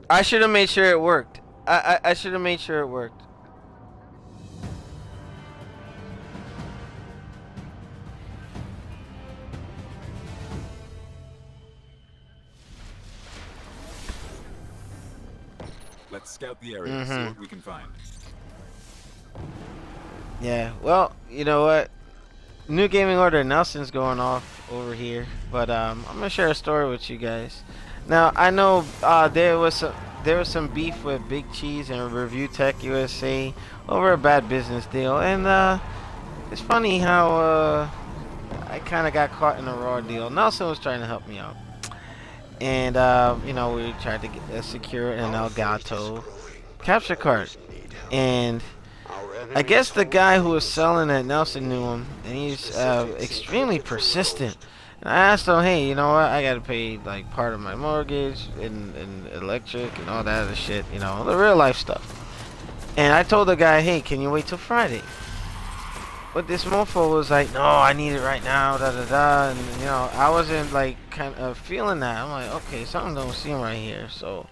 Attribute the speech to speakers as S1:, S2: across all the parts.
S1: I should have made sure it worked. I should have made sure it worked.
S2: Let's scout the area, see what we can find.
S1: Yeah, well, you know what? New gaming order Nelson's going off over here, but I'm gonna share a story with you guys. Now I know there was some beef with Big Cheese and Review Tech USA over a bad business deal, and it's funny how I kind of got caught in a raw deal. Nelson was trying to help me out, and you know, we tried to secure an Elgato capture card, and I guess the guy who was selling it, Nelson knew him, and he's extremely persistent. And I asked him, hey, you know what? I gotta pay like part of my mortgage and electric and all that other shit, you know, the real life stuff. And I told the guy, hey, can you wait till Friday? But this mofo was like, no, I need it right now, da da da. And you know, I wasn't like kind of feeling that. I'm like, okay, something don't seem right here. So,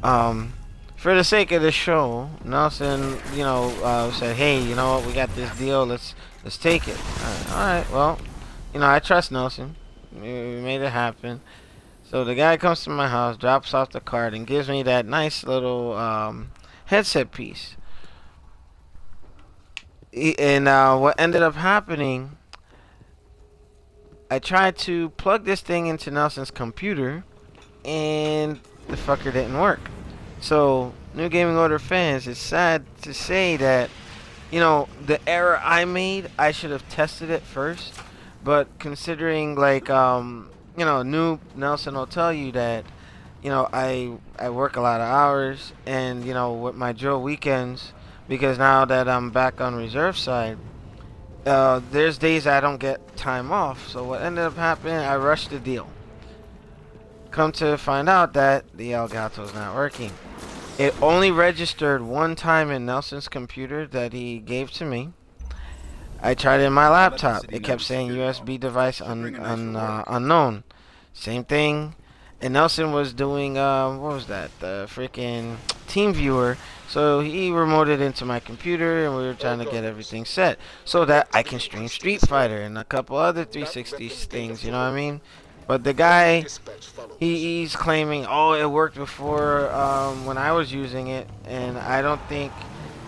S1: for the sake of the show, Nelson, you know, said, "Hey, you know what? We got this deal. Let's take it." All right. Well, you know, I trust Nelson. We made it happen. So the guy comes to my house, drops off the card, and gives me that nice little headset piece. And what ended up happening, I tried to plug this thing into Nelson's computer, and the fucker didn't work. So, New Gaming Order fans, it's sad to say that, you know, the error I made, I should have tested it first. But considering, like, you know, new Nelson will tell you that, you know, I work a lot of hours, and, you know, with my drill weekends, because now that I'm back on reserve side, there's days I don't get time off. So what ended up happening, I rushed the deal. Come to find out that the Elgato's not working. It only registered one time in Nelson's computer that he gave to me. I tried it in my laptop. It kept saying USB device unknown. Same thing. And Nelson was doing, what was that? The freaking Team Viewer. So he remoted into my computer, and we were trying to get everything set so that I can stream Street Fighter and a couple other 360 things, you know what I mean? But the guy, he's claiming, oh, it worked before when I was using it, and I don't think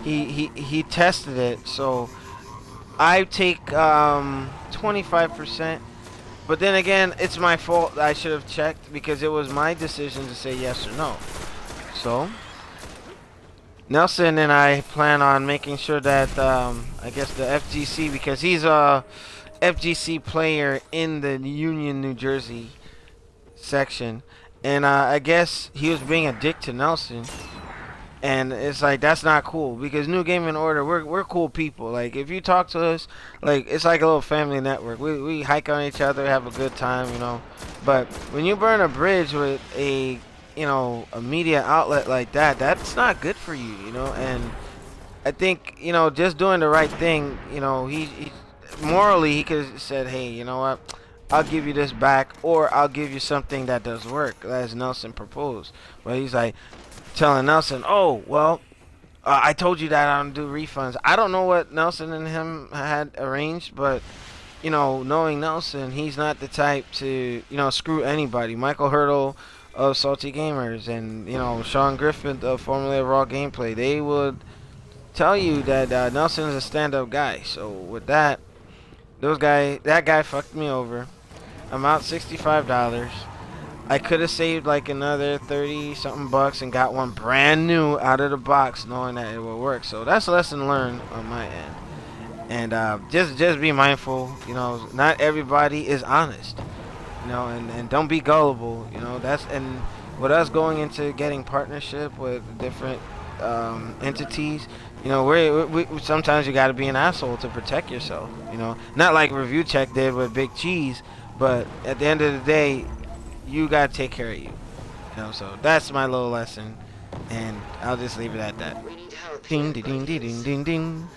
S1: he tested it. So I take 25%. But then again, it's my fault. I should have checked because it was my decision to say yes or no. So Nelson and I plan on making sure that I guess the FGC, because he's a FGC player in the Union, New Jersey section, and I guess he was being a dick to Nelson. And it's like, that's not cool, because New Gaming Order, we're cool people. Like, if you talk to us, like, it's like a little family network. We hike on each other, have a good time, you know. But when you burn a bridge with a, you know, a media outlet like that, that's not good for you, you know. And I think, you know, just doing the right thing, you know, he morally, he could have said, hey, you know what, I'll give you this back, or I'll give you something that does work, as Nelson proposed. But he's like, telling Nelson, oh, well, I told you that I don't do refunds. I don't know what Nelson and him had arranged, but, you know, knowing Nelson, he's not the type to, you know, screw anybody. Michael Hurdle of Salty Gamers and, you know, Sean Griffin of Formula Raw Gameplay, they would tell you that Nelson is a stand-up guy. So with that, that guy fucked me over. I'm out $65. I could have saved like another 30 something bucks and got one brand new out of the box, knowing that it will work. So that's a lesson learned on my end. And just be mindful, you know, not everybody is honest, you know, and don't be gullible, you know. That's, and with us going into getting partnership with different entities, you know, we sometimes you got to be an asshole to protect yourself, you know, not like Review Check did with Big Cheese, but at the end of the day, you gotta take care of you. You know, so that's my little lesson, and I'll just leave it at that. Ding ding ding ding ding ding.